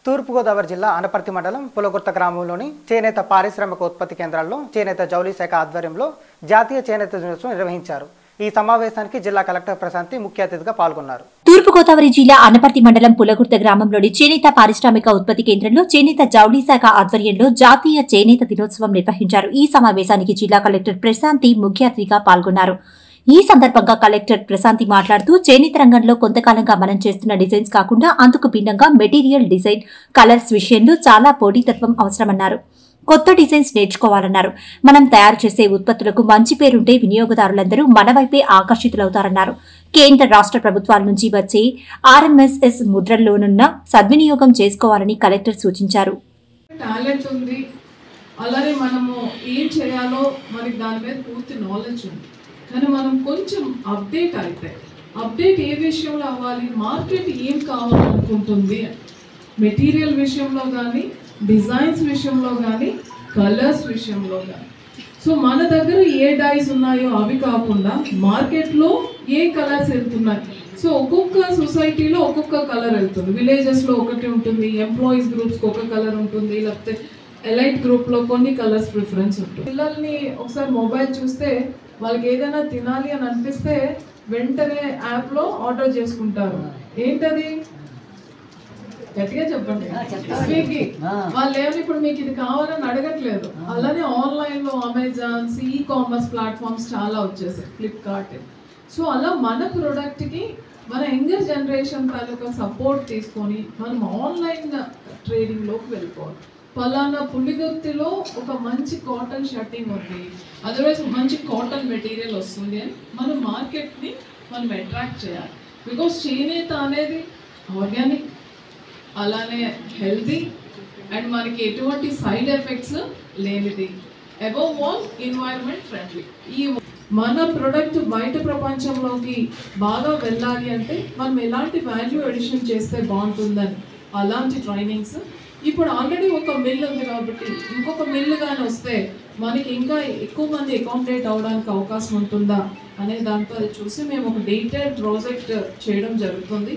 తూర్పుగోదావరి జిల్లా అనపర్తి మండలం పులగుర్త గ్రామంలోని చేనేత పారిశ్రామిక ఉత్పత్తి కేంద్రాల్లో చేనేత జౌళి శాఖ ఆధ్వర్యంలో జాతీయ చేనేత దినోత్సవం నిర్వహించారు. ఈ సమావేశానికి జిల్లా కలెక్టర్ ప్రశాంతి ముఖ్య అతిథిగా పాల్గొన్నారు. తూర్పుగోదావరి జిల్లా అనపర్తి మండలం పులగుర్త గ్రామంలోని చేనేత పారిశ్రామిక ఉత్పత్తి కేంద్రంలో చేనేత జౌళి శాఖ ఆధ్వర్యంలో జాతీయ చేనేత దినోత్సవం నిర్వహించారు. ఈ సమావేశానికి జిల్లా కలెక్టర్ ప్రశాంతి ముఖ్య అతిథిగా పాల్గొన్నారు. ఈ సందర్భంగా కలెక్టర్ ప్రశాంతి మాట్లాడుతూ చేనేత రంగంలో కొంతకాలంగా మనం చేస్తున్న డిజైన్స్ కాకుండా అందుకు భిన్నంగా మెటీరియల్ డిజైన్, కలర్స్ విషయంలో చాలా పోటీతత్వం అవసరమన్నారు. కొత్త డిజైన్స్ నేర్చుకోవాలన్నారు. మనం తయారు చేసే ఉత్పత్తులకు మంచి పేరుంటే వినియోగదారులందరూ మన వైపే ఆకర్షితులవుతారన్నారు. కేంద్ర రాష్ట్ర ప్రభుత్వాల నుంచి వచ్చే RMSS ముద్రల్లోనున్న సద్వినియోగం చేసుకోవాలని కలెక్టర్ సూచించారు. టాలెంట్ ఉంది, అలానే మనము ఏం చేయాలో మనకి దాని మీద పూర్తి నాలెడ్జ్ ఉంది. కానీ మనం కొంచెం అప్డేట్ ఏ విషయంలో అవ్వాలి, మార్కెట్ ఏం కావాలనుకుంటుంది, మెటీరియల్ విషయంలో కానీ, డిజైన్స్ విషయంలో కానీ, కలర్స్ విషయంలో కానీ. సో మన దగ్గర ఏ డైస్ ఉన్నాయో అవి కాకుండా మార్కెట్లో ఏ కలర్స్ వెళ్తున్నాయి. సో ఒక్కొక్క సొసైటీలో ఒక్కొక్క కలర్ వెళ్తుంది. విలేజెస్లో ఒకటి ఉంటుంది, ఎంప్లాయీస్ గ్రూప్స్కి ఒక కలర్ ఉంటుంది, లేకపోతే ఎలైట్ గ్రూప్లో కొన్ని కలర్స్ ప్రిఫరెన్స్ ఉంటుంది. పిల్లల్ని ఒకసారి మొబైల్ చూస్తే వాళ్ళకి ఏదైనా తినాలి అని అనిపిస్తే వెంటనే యాప్లో ఆర్డర్ చేసుకుంటారు. ఏంటది? గట్టిగా చెప్పండి. స్విగ్గీ. వాళ్ళు ఏమైనా ఇప్పుడు మీకు ఇది కావాలని అడగట్లేదు. అలానే ఆన్లైన్లో అమెజాన్స్, కామర్స్ ప్లాట్ఫామ్స్ చాలా వచ్చేసాయి, ఫ్లిప్కార్ట్. సో అలా మన ప్రోడక్ట్కి మన యంగర్ జనరేషన్ తాలూకా సపోర్ట్ తీసుకొని మనం ఆన్లైన్ ట్రేడింగ్లోకి వెళ్ళిపోవాలి. పలానా పులిగుర్తిలో ఒక మంచి కాటన్ షర్టింగ్ ఉంది, అదర్వైజ్ మంచి కాటన్ మెటీరియల్ వస్తుంది అని మన మార్కెట్ని మనం అట్రాక్ట్ చేయాలి. బికాస్ చేనేత అనేది ఆర్గానిక్, అలానే హెల్తీ అండ్ మనకి ఎటువంటి సైడ్ ఎఫెక్ట్స్ లేనిది, అబవ్ ఆల్ ఎన్వైరన్మెంట్ ఫ్రెండ్లీ. ఈ మన ప్రొడక్ట్ బయట ప్రపంచంలోకి బాగా వెళ్ళాలి అంటే మనం ఎలాంటి వాల్యూ అడిషన్ చేస్తే బాగుంటుందని అలాంటి ట్రైనింగ్స్. ఇప్పుడు ఆల్రెడీ ఒక మిల్ ఉంది కాబట్టి ఇంకొక మిల్ కానీ వస్తే మనకి ఇంకా ఎక్కువ మంది అకామిడేట్ అవడానికి అవకాశం ఉంటుందా అనే దాంతో అది చూసి మేము ఒక డీటెయిల్డ్ ప్రాజెక్ట్ చేయడం జరుగుతుంది.